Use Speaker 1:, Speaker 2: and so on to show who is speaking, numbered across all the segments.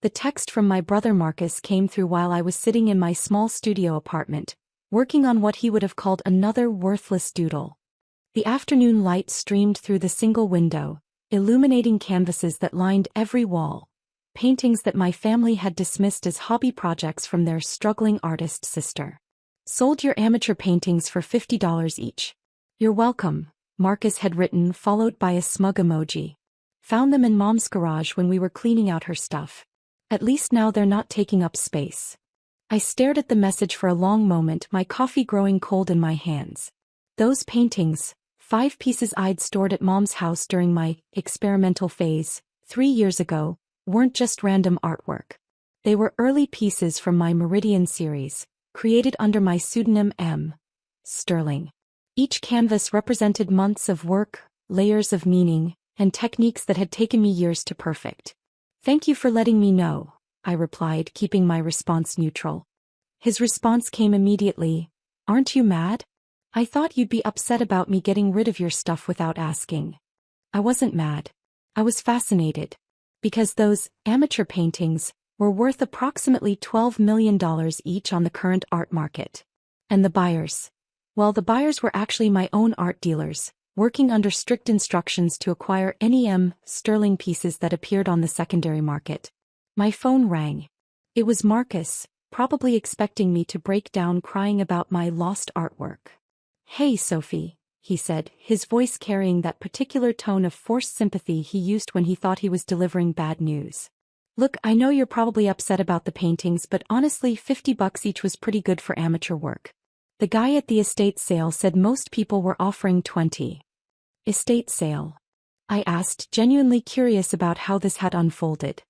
Speaker 1: The text from my brother Marcus came through while I was sitting in my small studio apartment, working on what he would have called another worthless doodle. The afternoon light streamed through the single window, illuminating canvases that lined every wall, paintings that my family had dismissed as hobby projects from their struggling artist sister. Sold your amateur paintings for $50 each. You're welcome, Marcus had written, followed by a smug emoji. Found them in Mom's garage when we were cleaning out her stuff. At least now they're not taking up space. I stared at the message for a long moment, my coffee growing cold in my hands. Those paintings, 5 pieces I'd stored at Mom's house during my experimental phase, 3 years ago, weren't just random artwork. They were early pieces from my Meridian series, created under my pseudonym M. Sterling. Each canvas represented months of work, layers of meaning, and techniques that had taken me years to perfect. Thank you for letting me know, I replied, keeping my response neutral. His response came immediately. Aren't you mad? I thought you'd be upset about me getting rid of your stuff without asking. I wasn't mad. I was fascinated. Because those amateur paintings were worth approximately $12 million each on the current art market. And the buyers? Well, the buyers were actually my own art dealers, working under strict instructions to acquire any M. Sterling pieces that appeared on the secondary market. My phone rang. It was Marcus, probably expecting me to break down crying about my lost artwork. Hey Sophie, he said, his voice carrying that particular tone of forced sympathy he used when he thought he was delivering bad news. Look, I know you're probably upset about the paintings, but honestly $50 each was pretty good for amateur work. The guy at the estate sale said most people were offering $20. Estate sale? I asked, genuinely curious about how this had unfolded.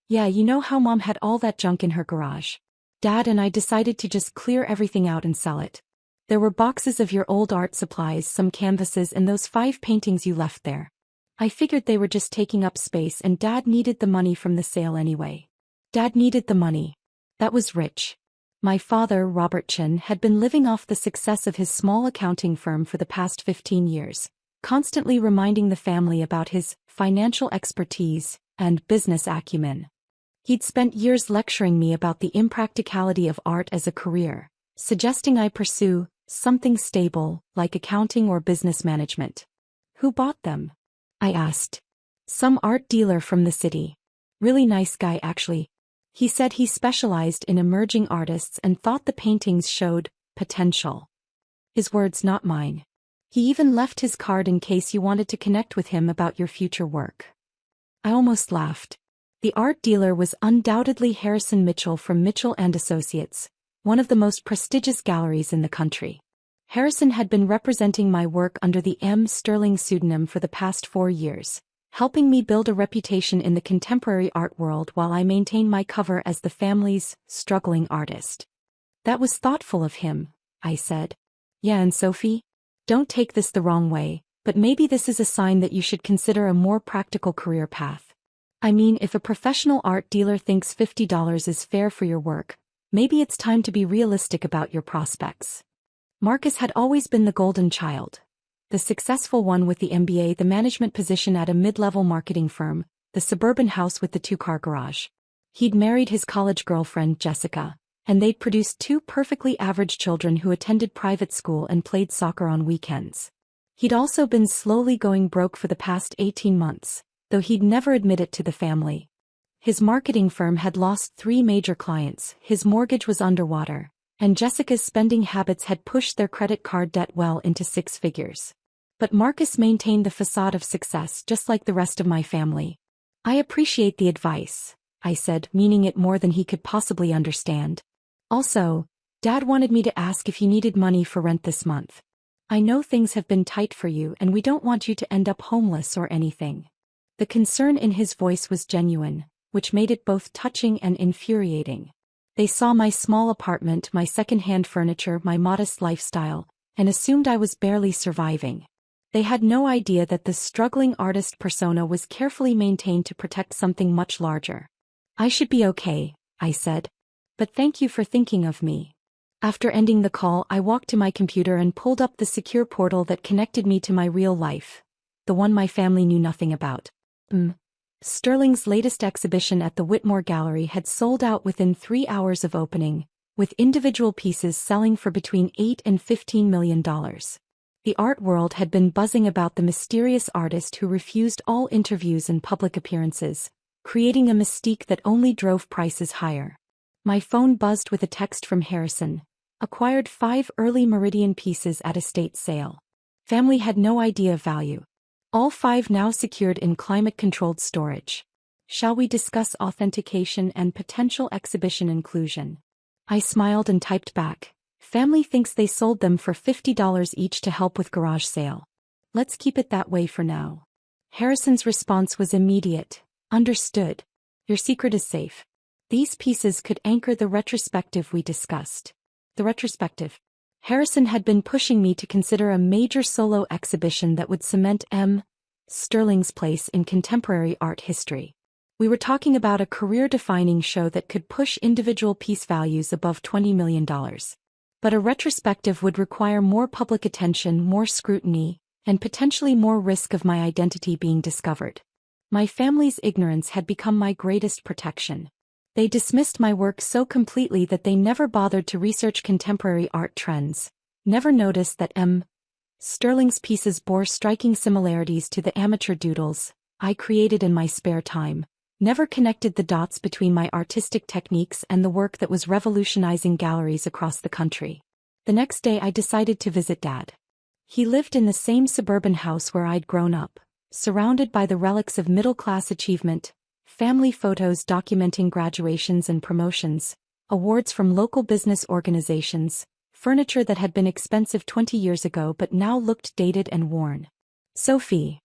Speaker 1: Yeah, you know how Mom had all that junk in her garage. Dad and I decided to just clear everything out and sell it. There were boxes of your old art supplies, some canvases, and those 5 paintings you left there. I figured they were just taking up space and Dad needed the money from the sale anyway. Dad needed the money. That was rich. My father, Robert Chin, had been living off the success of his small accounting firm for the past 15 years, constantly reminding the family about his financial expertise and business acumen. He'd spent years lecturing me about the impracticality of art as a career, suggesting I pursue something stable, like accounting or business management. Who bought them? I asked. Some art dealer from the city. Really nice guy actually. He said he specialized in emerging artists and thought the paintings showed potential. His words, not mine. He even left his card in case you wanted to connect with him about your future work. I almost laughed. The art dealer was undoubtedly Harrison Mitchell from Mitchell & Associates, one of the most prestigious galleries in the country. Harrison had been representing my work under the M. Sterling pseudonym for the past 4 years, helping me build a reputation in the contemporary art world while I maintain my cover as the family's struggling artist. That was thoughtful of him, I said. Yeah, and Sophie? Don't take this the wrong way, but maybe this is a sign that you should consider a more practical career path. I mean, if a professional art dealer thinks $50 is fair for your work, maybe it's time to be realistic about your prospects. Marcus had always been the golden child. The successful one with the MBA, the management position at a mid-level marketing firm, the suburban house with the 2-car garage. He'd married his college girlfriend, Jessica, and they'd produced 2 perfectly average children who attended private school and played soccer on weekends. He'd also been slowly going broke for the past 18 months, though he'd never admit it to the family. His marketing firm had lost 3 major clients, his mortgage was underwater, and Jessica's spending habits had pushed their credit card debt well into 6 figures. But Marcus maintained the facade of success just like the rest of my family. I appreciate the advice, I said, meaning it more than he could possibly understand. Also, Dad wanted me to ask if you needed money for rent this month. I know things have been tight for you and we don't want you to end up homeless or anything. The concern in his voice was genuine, which made it both touching and infuriating. They saw my small apartment, my second-hand furniture, my modest lifestyle, and assumed I was barely surviving. They had no idea that the struggling artist persona was carefully maintained to protect something much larger. I should be okay, I said. But thank you for thinking of me. After ending the call, I walked to my computer and pulled up the secure portal that connected me to my real life, the one my family knew nothing about. Sterling's latest exhibition at the Whitmore Gallery had sold out within 3 hours of opening, with individual pieces selling for between $8 and $15 million. The art world had been buzzing about the mysterious artist who refused all interviews and public appearances, creating a mystique that only drove prices higher. My phone buzzed with a text from Harrison. Acquired 5 early Meridian pieces at estate sale. Family had no idea of value. All 5 now secured in climate-controlled storage. Shall we discuss authentication and potential exhibition inclusion? I smiled and typed back. Family thinks they sold them for $50 each to help with garage sale. Let's keep it that way for now. Harrison's response was immediate. Understood. Your secret is safe. These pieces could anchor the retrospective we discussed. The retrospective. Harrison had been pushing me to consider a major solo exhibition that would cement Sterling's place in contemporary art history. We were talking about a career-defining show that could push individual piece values above $20 million. But a retrospective would require more public attention, more scrutiny, and potentially more risk of my identity being discovered. My family's ignorance had become my greatest protection. They dismissed my work so completely that they never bothered to research contemporary art trends, never noticed that Sterling's pieces bore striking similarities to the amateur doodles I created in my spare time, never connected the dots between my artistic techniques and the work that was revolutionizing galleries across the country. The next day I decided to visit Dad. He lived in the same suburban house where I'd grown up, surrounded by the relics of middle-class achievement, family photos documenting graduations and promotions, awards from local business organizations, furniture that had been expensive 20 years ago but now looked dated and worn. Sophie,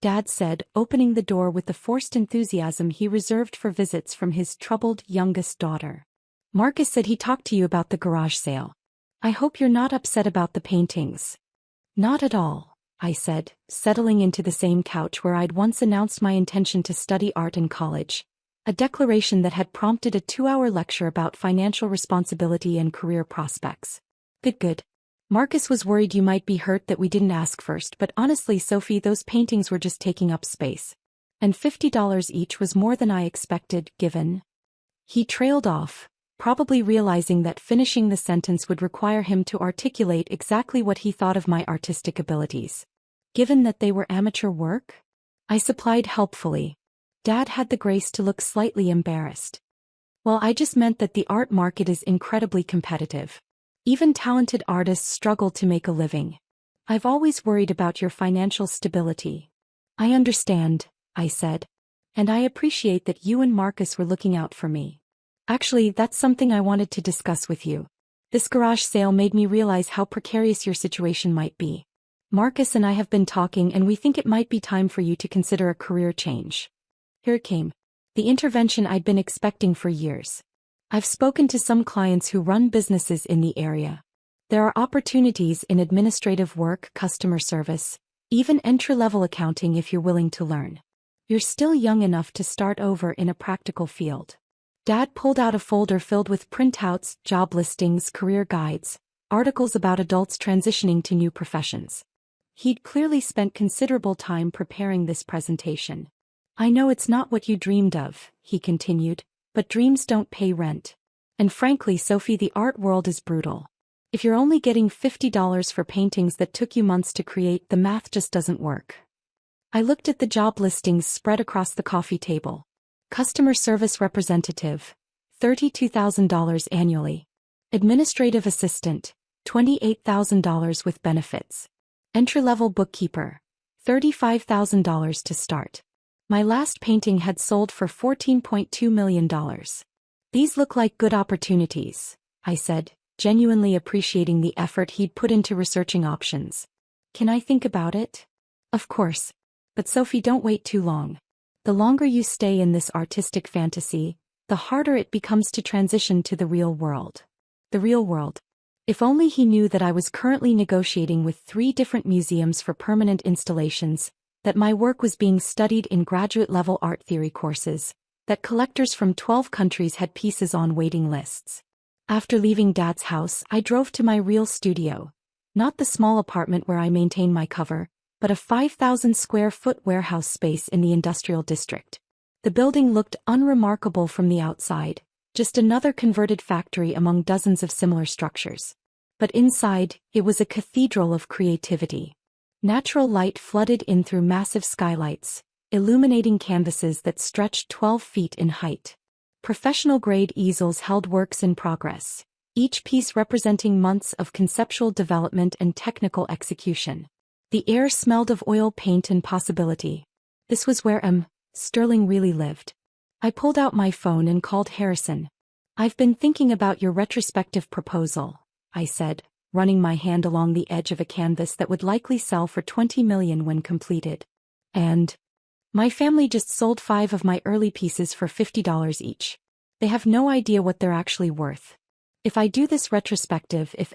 Speaker 1: Dad said, opening the door with the forced enthusiasm he reserved for visits from his troubled youngest daughter. Marcus said he talked to you about the garage sale. I hope you're not upset about the paintings. Not at all, I said, settling into the same couch where I'd once announced my intention to study art in college, a declaration that had prompted a 2-hour lecture about financial responsibility and career prospects. Good. Marcus was worried you might be hurt that we didn't ask first, but honestly, Sophie, those paintings were just taking up space. And $50 each was more than I expected, given. He trailed off, probably realizing that finishing the sentence would require him to articulate exactly what he thought of my artistic abilities. Given that they were amateur work? I supplied helpfully. Dad had the grace to look slightly embarrassed. Well, I just meant that the art market is incredibly competitive. Even talented artists struggle to make a living. I've always worried about your financial stability. I understand, I said. And I appreciate that you and Marcus were looking out for me. Actually, that's something I wanted to discuss with you. This garage sale made me realize how precarious your situation might be. Marcus and I have been talking and we think it might be time for you to consider a career change. Here it came. The intervention I'd been expecting for years. I've spoken to some clients who run businesses in the area. There are opportunities in administrative work, customer service, even entry-level accounting if you're willing to learn. You're still young enough to start over in a practical field. Dad pulled out a folder filled with printouts, job listings, career guides, articles about adults transitioning to new professions. He'd clearly spent considerable time preparing this presentation. I know it's not what you dreamed of, he continued, but dreams don't pay rent. And frankly, Sophie, the art world is brutal. If you're only getting $50 for paintings that took you months to create, the math just doesn't work. I looked at the job listings spread across the coffee table. Customer service representative, $32,000 annually. Administrative assistant, $28,000 with benefits. Entry-level bookkeeper, $35,000 to start. My last painting had sold for $14.2 million. These look like good opportunities, I said, genuinely appreciating the effort he'd put into researching options. Can I think about it? Of course. But Sophie, don't wait too long. The longer you stay in this artistic fantasy, the harder it becomes to transition to the real world. The real world. If only he knew that I was currently negotiating with 3 different museums for permanent installations, that my work was being studied in graduate-level art theory courses, that collectors from 12 countries had pieces on waiting lists. After leaving Dad's house, I drove to my real studio, not the small apartment where I maintain my cover, but a 5,000 square foot warehouse space in the industrial district. The building looked unremarkable from the outside, just another converted factory among dozens of similar structures. But inside, it was a cathedral of creativity. Natural light flooded in through massive skylights, illuminating canvases that stretched 12 feet in height. Professional-grade easels held works in progress, each piece representing months of conceptual development and technical execution. The air smelled of oil paint and possibility. This was where Sterling really lived. I pulled out my phone and called Harrison. "I've been thinking about your retrospective proposal," I said, running my hand along the edge of a canvas that would likely sell for $20 million when completed. "And my family just sold 5 of my early pieces for $50 each. They have no idea what they're actually worth. If I do this retrospective, if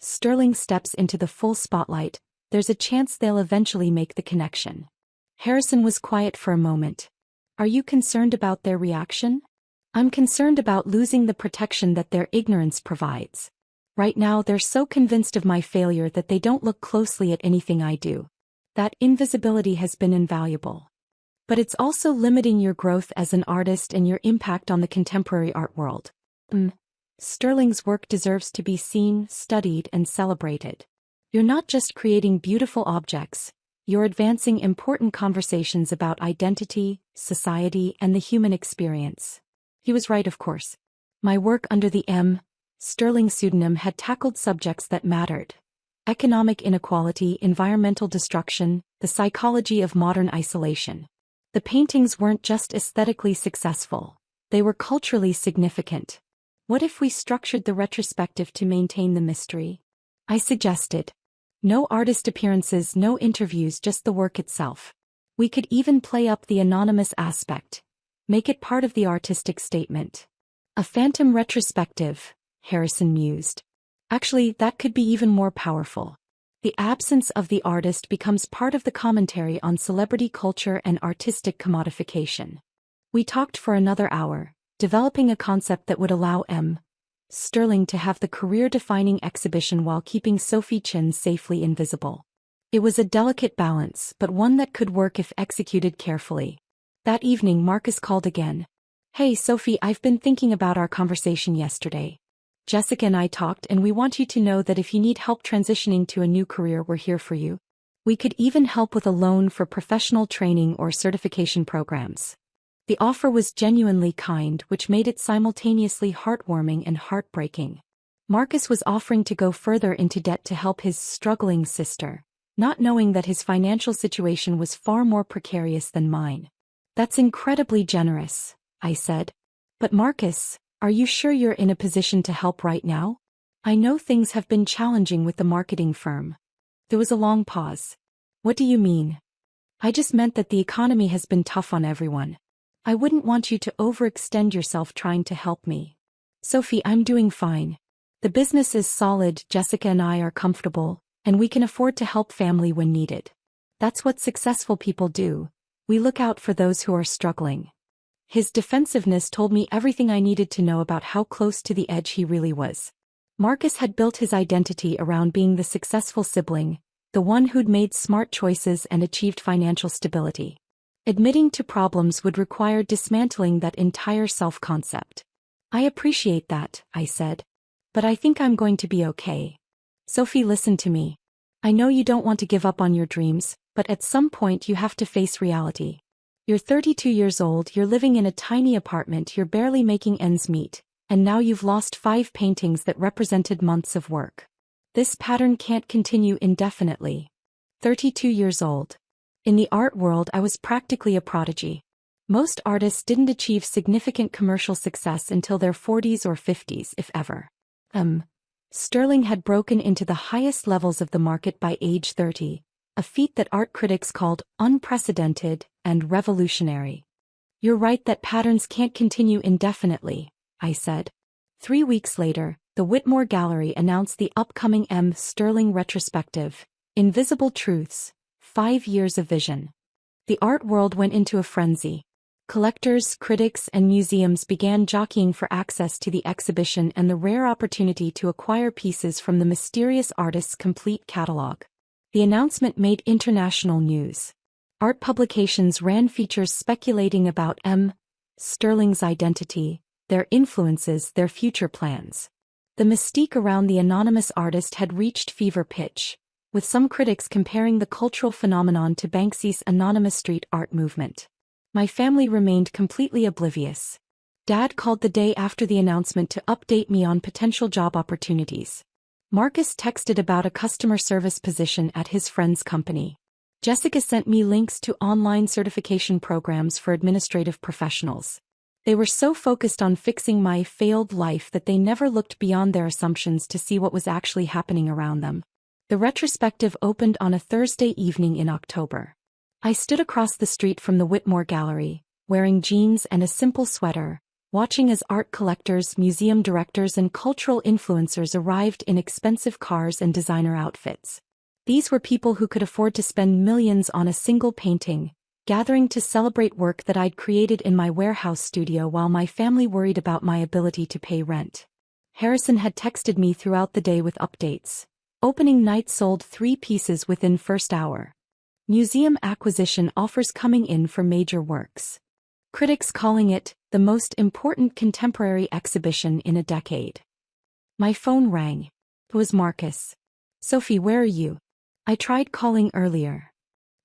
Speaker 1: Sterling steps into the full spotlight, there's a chance they'll eventually make the connection." Harrison was quiet for a moment. "Are you concerned about their reaction?" "I'm concerned about losing the protection that their ignorance provides. Right now they're so convinced of my failure that they don't look closely at anything I do. That invisibility has been invaluable. But it's also limiting your growth as an artist and your impact on the contemporary art world. Sterling's work deserves to be seen, studied, and celebrated. You're not just creating beautiful objects, you're advancing important conversations about identity, society, and the human experience." He was right, of course. My work under the Sterling pseudonym had tackled subjects that mattered: economic inequality, environmental destruction, the psychology of modern isolation. The paintings weren't just aesthetically successful, they were culturally significant. What if we structured the retrospective to maintain the mystery? I suggested. No artist appearances, no interviews, just the work itself. We could even play up the anonymous aspect. Make it part of the artistic statement. "A phantom retrospective," Harrison mused. "Actually, that could be even more powerful. The absence of the artist becomes part of the commentary on celebrity culture and artistic commodification." We talked for another hour, developing a concept that would allow Sterling to have the career-defining exhibition while keeping Sophie Chin safely invisible. It was a delicate balance, but one that could work if executed carefully. That evening Marcus called again. "Hey Sophie, I've been thinking about our conversation yesterday. Jessica and I talked, and we want you to know that if you need help transitioning to a new career, we're here for you. We could even help with a loan for professional training or certification programs." The offer was genuinely kind, which made it simultaneously heartwarming and heartbreaking. Marcus was offering to go further into debt to help his struggling sister, not knowing that his financial situation was far more precarious than mine. "That's incredibly generous," I said. "But Marcus, are you sure you're in a position to help right now? I know things have been challenging with the marketing firm." There was a long pause. "What do you mean?" "I just meant that the economy has been tough on everyone. I wouldn't want you to overextend yourself trying to help me." "Sophie, I'm doing fine. The business is solid, Jessica and I are comfortable, and we can afford to help family when needed. That's what successful people do. We look out for those who are struggling." His defensiveness told me everything I needed to know about how close to the edge he really was. Marcus had built his identity around being the successful sibling, the one who'd made smart choices and achieved financial stability. Admitting to problems would require dismantling that entire self-concept. "I appreciate that," I said. "But I think I'm going to be okay. Sophie, listen to me. I know you don't want to give up on your dreams, but at some point you have to face reality. You're 32 years old, you're living in a tiny apartment, you're barely making ends meet, and now you've lost 5 paintings that represented months of work. This pattern can't continue indefinitely." 32 years old. In the art world, I was practically a prodigy. Most artists didn't achieve significant commercial success until their 40s or 50s, if ever. Sterling had broken into the highest levels of the market by age 30, a feat that art critics called unprecedented and revolutionary. "You're right that patterns can't continue indefinitely," I said. 3 weeks later, the Whitmore Gallery announced the upcoming Sterling retrospective, Invisible Truths, 5 Years of Vision. The art world went into a frenzy. Collectors, critics, and museums began jockeying for access to the exhibition and the rare opportunity to acquire pieces from the mysterious artist's complete catalog. The announcement made international news. Art publications ran features speculating about M. Sterling's identity, their influences, their future plans. The mystique around the anonymous artist had reached fever pitch, with some critics comparing the cultural phenomenon to Banksy's anonymous street art movement. My family remained completely oblivious. Dad called the day after the announcement to update me on potential job opportunities. Marcus texted about a customer service position at his friend's company. Jessica sent me links to online certification programs for administrative professionals. They were so focused on fixing my failed life that they never looked beyond their assumptions to see what was actually happening around them. The retrospective opened on a Thursday evening in October. I stood across the street from the Whitmore Gallery, wearing jeans and a simple sweater, watching as art collectors, museum directors, and cultural influencers arrived in expensive cars and designer outfits. These were people who could afford to spend millions on a single painting, gathering to celebrate work that I'd created in my warehouse studio while my family worried about my ability to pay rent. Harrison had texted me throughout the day with updates. Opening night sold 3 pieces within first hour. Museum acquisition offers coming in for major works. Critics calling it the most important contemporary exhibition in a decade. My phone rang. It was Marcus. "Sophie, where are you?" "I tried calling earlier."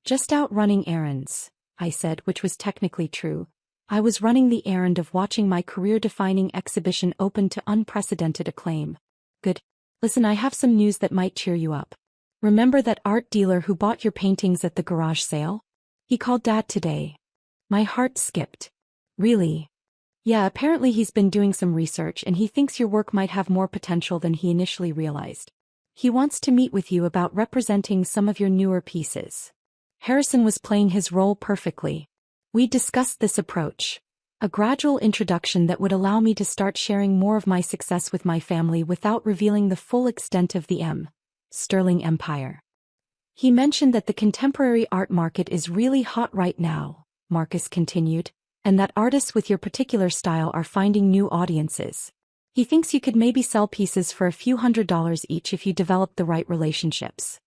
Speaker 1: "Just out running errands," I said, which was technically true. I was running the errand of watching my career-defining exhibition open to unprecedented acclaim. "Good. Listen, I have some news that might cheer you up. Remember that art dealer who bought your paintings at the garage sale? He called Dad today." My heart skipped. "Really?" "Yeah, apparently he's been doing some research and he thinks your work might have more potential than he initially realized. He wants to meet with you about representing some of your newer pieces." Harrison was playing his role perfectly. We discussed this approach. A gradual introduction that would allow me to start sharing more of my success with my family without revealing the full extent of the M. Sterling empire. "He mentioned that the contemporary art market is really hot right now," Marcus continued, "and that artists with your particular style are finding new audiences. He thinks you could maybe sell pieces for a few $100s each if you develop the right relationships."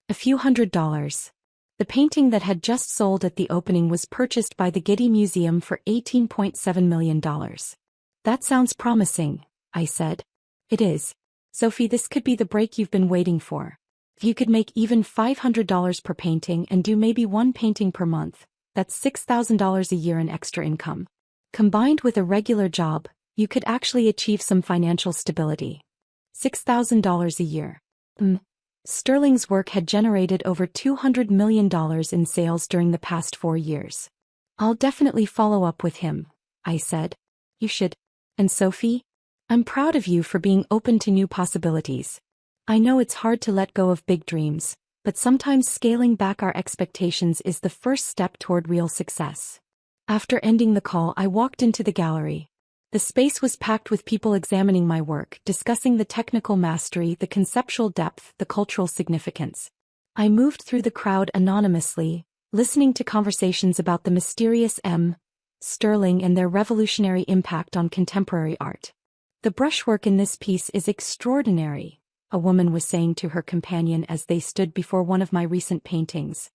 Speaker 1: A few $100s. The painting that had just sold at the opening was purchased by the Getty Museum for $18.7 million. "That sounds promising," I said. "It is. Sophie, this could be the break you've been waiting for. If you could make even $500 per painting and do maybe 1 painting per month, that's $6,000 a year in extra income. Combined with a regular job, you could actually achieve some financial stability. $6,000 a year. Sterling's work had generated over $200 million in sales during the past 4 years. "I'll definitely follow up with him," I said. "You should. And Sophie? I'm proud of you for being open to new possibilities. I know it's hard to let go of big dreams, but sometimes scaling back our expectations is the first step toward real success." After ending the call, I walked into the gallery. The space was packed with people examining my work, discussing the technical mastery, the conceptual depth, the cultural significance. I moved through the crowd anonymously, listening to conversations about the mysterious M. Sterling and their revolutionary impact on contemporary art. "The brushwork in this piece is extraordinary," a woman was saying to her companion as they stood before one of my recent paintings.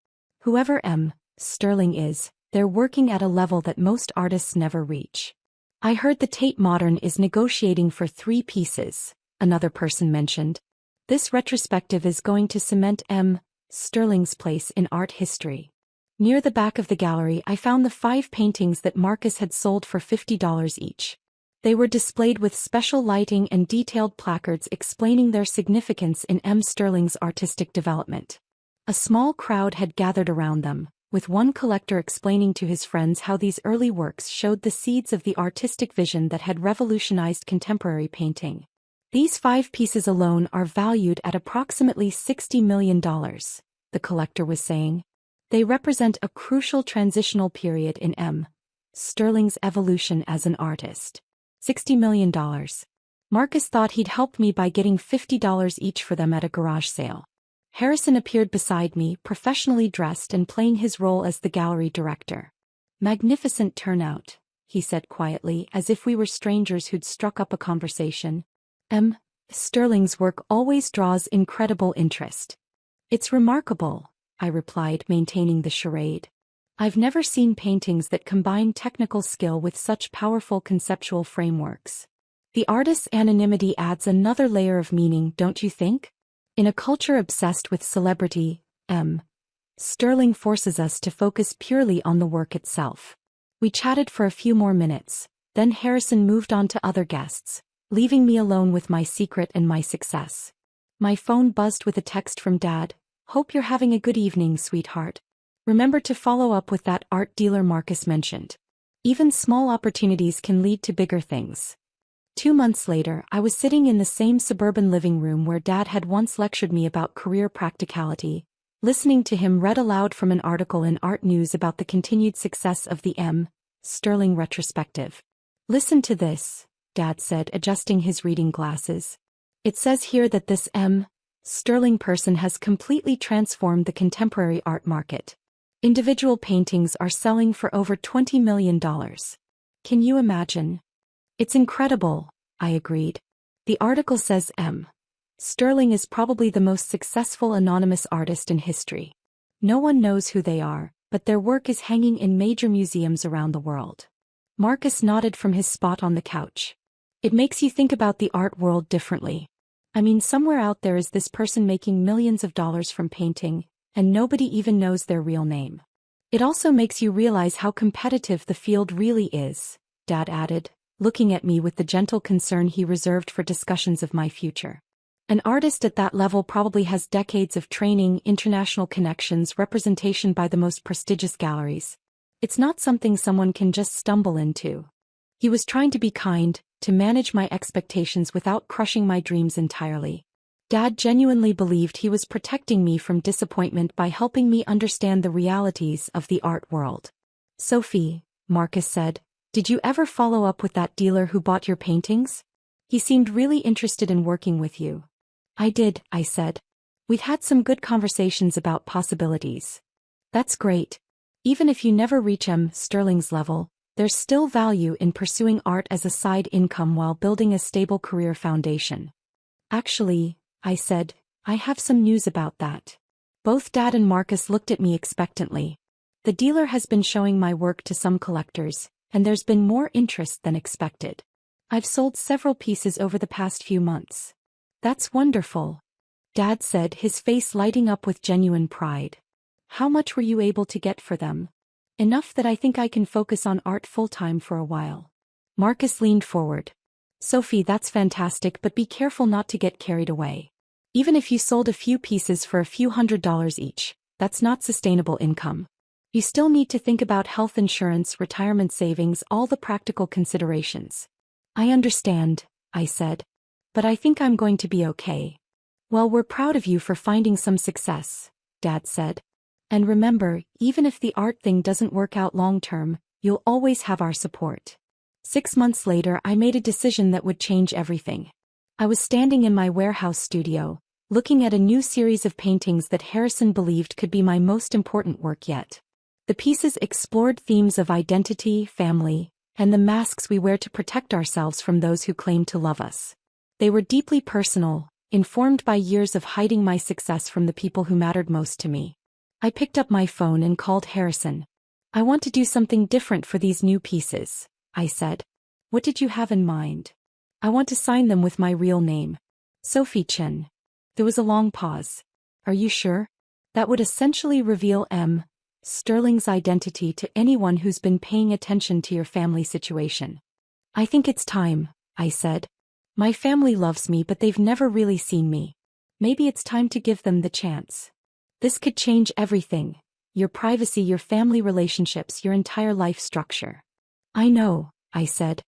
Speaker 1: "Whoever M. Sterling is, they're working at a level that most artists never reach." "I heard the Tate Modern is negotiating for 3 pieces, another person mentioned. "This retrospective is going to cement M. Sterling's place in art history." Near the back of the gallery, I found the 5 paintings that Marcus had sold for $50 each. They were displayed with special lighting and detailed placards explaining their significance in M. Sterling's artistic development. A small crowd had gathered around them, with one collector explaining to his friends how these early works showed the seeds of the artistic vision that had revolutionized contemporary painting. "These 5 pieces alone are valued at approximately $60 million, the collector was saying. "They represent a crucial transitional period in M. Sterling's evolution as an artist." $60 million. Marcus thought he'd help me by getting $50 each for them at a garage sale. Harrison appeared beside me, professionally dressed and playing his role as the gallery director. "Magnificent turnout," he said quietly, as if we were strangers who'd struck up a conversation. "M. Sterling's work always draws incredible interest." "It's remarkable," I replied, maintaining the charade. I've never seen paintings that combine technical skill with such powerful conceptual frameworks. The artist's anonymity adds another layer of meaning, don't you think? In a culture obsessed with celebrity, Sterling forces us to focus purely on the work itself. We chatted for a few more minutes, then Harrison moved on to other guests, leaving me alone with my secret and my success. My phone buzzed with a text from Dad. "Hope you're having a good evening, sweetheart. Remember to follow up with that art dealer Marcus mentioned. Even small opportunities can lead to bigger things." 2 months later, I was sitting in the same suburban living room where Dad had once lectured me about career practicality, listening to him read aloud from an article in Art News about the continued success of the Sterling retrospective. "Listen to this," Dad said, adjusting his reading glasses. "It says here that this Sterling person has completely transformed the contemporary art market. Individual paintings are selling for over $20 million. Can you imagine?" "It's incredible," I agreed. "The article says Sterling is probably the most successful anonymous artist in history. No one knows who they are, but their work is hanging in major museums around the world." Marcus nodded from his spot on the couch. "It makes you think about the art world differently. I mean, somewhere out there is this person making millions of dollars from painting, and nobody even knows their real name. It also makes you realize how competitive the field really is," Dad added, looking at me with the gentle concern he reserved for discussions of my future. "An artist at that level probably has decades of training, international connections, representation by the most prestigious galleries. It's not something someone can just stumble into." He was trying to be kind, to manage my expectations without crushing my dreams entirely. Dad genuinely believed he was protecting me from disappointment by helping me understand the realities of the art world. "Sophie," Marcus said, "did you ever follow up with that dealer who bought your paintings? He seemed really interested in working with you." "I did," I said. "We've had some good conversations about possibilities." "That's great. Even if you never reach Sterling's level, there's still value in pursuing art as a side income while building a stable career foundation." "Actually," I said, "I have some news about that." Both Dad and Marcus looked at me expectantly. "The dealer has been showing my work to some collectors, and there's been more interest than expected. I've sold several pieces over the past few months." "That's wonderful," Dad said, his face lighting up with genuine pride. "How much were you able to get for them?" "Enough that I think I can focus on art full-time for a while." Marcus leaned forward. "Sophie, that's fantastic, but be careful not to get carried away. Even if you sold a few pieces for a few $100s each, that's not sustainable income. You still need to think about health insurance, retirement savings, all the practical considerations." "I understand," I said. "But I think I'm going to be okay." "Well, we're proud of you for finding some success," Dad said. "And remember, even if the art thing doesn't work out long-term, you'll always have our support." 6 months later, I made a decision that would change everything. I was standing in my warehouse studio, looking at a new series of paintings that Harrison believed could be my most important work yet. The pieces explored themes of identity, family, and the masks we wear to protect ourselves from those who claim to love us. They were deeply personal, informed by years of hiding my success from the people who mattered most to me. I picked up my phone and called Harrison. "I want to do something different for these new pieces," I said. "What did you have in mind?" "I want to sign them with my real name. Sophie Chen." There was a long pause. "Are you sure? That would essentially reveal Sterling's identity to anyone who's been paying attention to your family situation." "I think it's time," I said. "My family loves me, but they've never really seen me. Maybe it's time to give them the chance. This could change everything. Your privacy, your family relationships, your entire life structure." "I know," I said.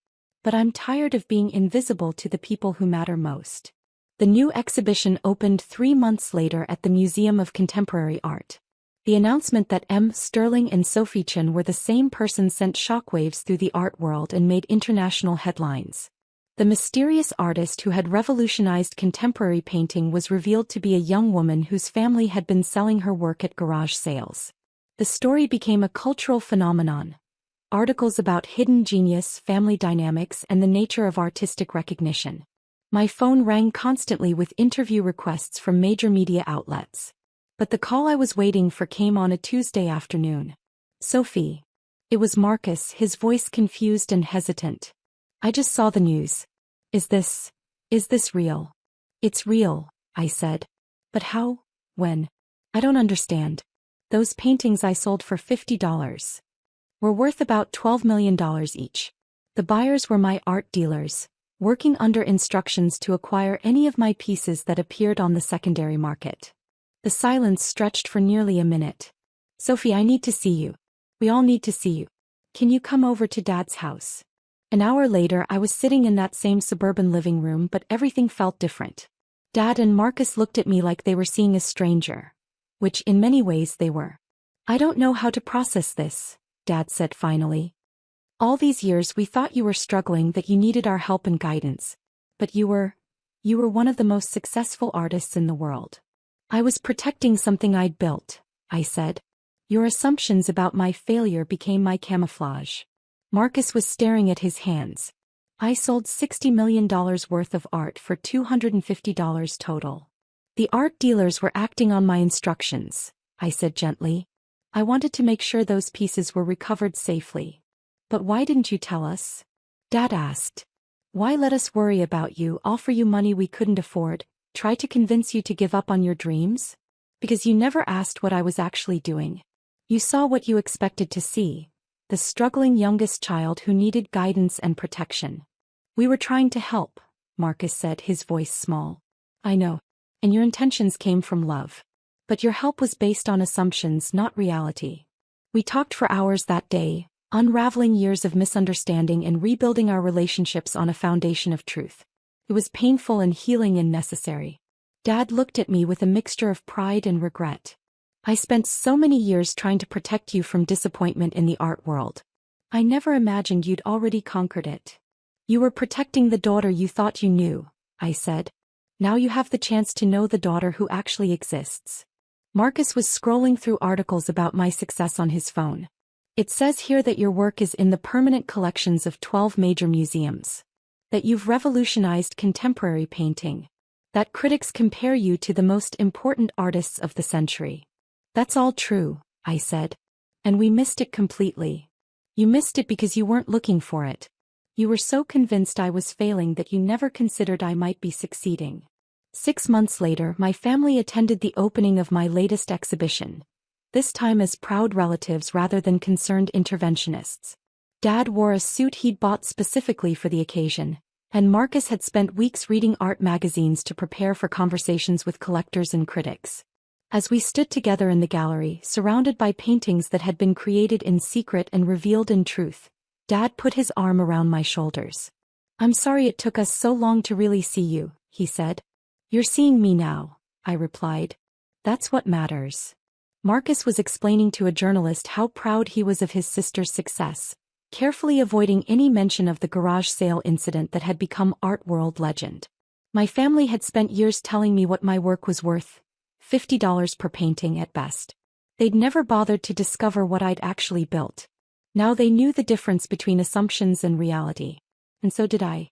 Speaker 1: "But I'm tired of being invisible to the people who matter most." The new exhibition opened 3 months later at the Museum of Contemporary Art. The announcement that Sterling and Sophie Chen were the same person sent shockwaves through the art world and made international headlines. The mysterious artist who had revolutionized contemporary painting was revealed to be a young woman whose family had been selling her work at garage sales. The story became a cultural phenomenon. Articles about hidden genius, family dynamics, and the nature of artistic recognition. My phone rang constantly with interview requests from major media outlets. But the call I was waiting for came on a Tuesday afternoon. Sophie. It was Marcus, his voice confused and hesitant. I just saw the news. Is this real? It's real, I said. But how? When? I don't understand. Those paintings I sold for $50 were worth about $12 million each. The buyers were my art dealers, working under instructions to acquire any of my pieces that appeared on the secondary market. The silence stretched for nearly a minute. Sophie, I need to see you. We all need to see you. Can you come over to Dad's house? An hour later, I was sitting in that same suburban living room, but everything felt different. Dad and Marcus looked at me like they were seeing a stranger, which in many ways they were. I don't know how to process this, Dad said finally. All these years we thought you were struggling, that you needed our help and guidance. But you were one of the most successful artists in the world. I was protecting something I'd built, I said. Your assumptions about my failure became my camouflage. Marcus was staring at his hands. I sold $60 million worth of art for $250 total. The art dealers were acting on my instructions, I said gently. I wanted to make sure those pieces were recovered safely. But why didn't you tell us? Dad asked. Why let us worry about you, offer you money we couldn't afford, try to convince you to give up on your dreams? Because you never asked what I was actually doing. You saw what you expected to see. The struggling youngest child who needed guidance and protection. We were trying to help, Marcus said, his voice small. I know. And your intentions came from love. But your help was based on assumptions, not reality. We talked for hours that day, unraveling years of misunderstanding and rebuilding our relationships on a foundation of truth. It was painful and healing and necessary. Dad looked at me with a mixture of pride and regret. I spent so many years trying to protect you from disappointment in the art world. I never imagined you'd already conquered it. You were protecting the daughter you thought you knew, I said. Now you have the chance to know the daughter who actually exists. Marcus was scrolling through articles about my success on his phone. It says here that your work is in the permanent collections of 12 major museums. That you've revolutionized contemporary painting. That critics compare you to the most important artists of the century. That's all true, I said. And we missed it completely. You missed it because you weren't looking for it. You were so convinced I was failing that you never considered I might be succeeding. 6 months later, my family attended the opening of my latest exhibition, this time as proud relatives rather than concerned interventionists. Dad wore a suit he'd bought specifically for the occasion, and Marcus had spent weeks reading art magazines to prepare for conversations with collectors and critics. As we stood together in the gallery, surrounded by paintings that had been created in secret and revealed in truth, Dad put his arm around my shoulders. I'm sorry it took us so long to really see you, he said. You're seeing me now, I replied. That's what matters. Marcus was explaining to a journalist how proud he was of his sister's success, carefully avoiding any mention of the garage sale incident that had become art world legend. My family had spent years telling me what my work was worth, $50 per painting at best. They'd never bothered to discover what I'd actually built. Now they knew the difference between assumptions and reality. And so did I.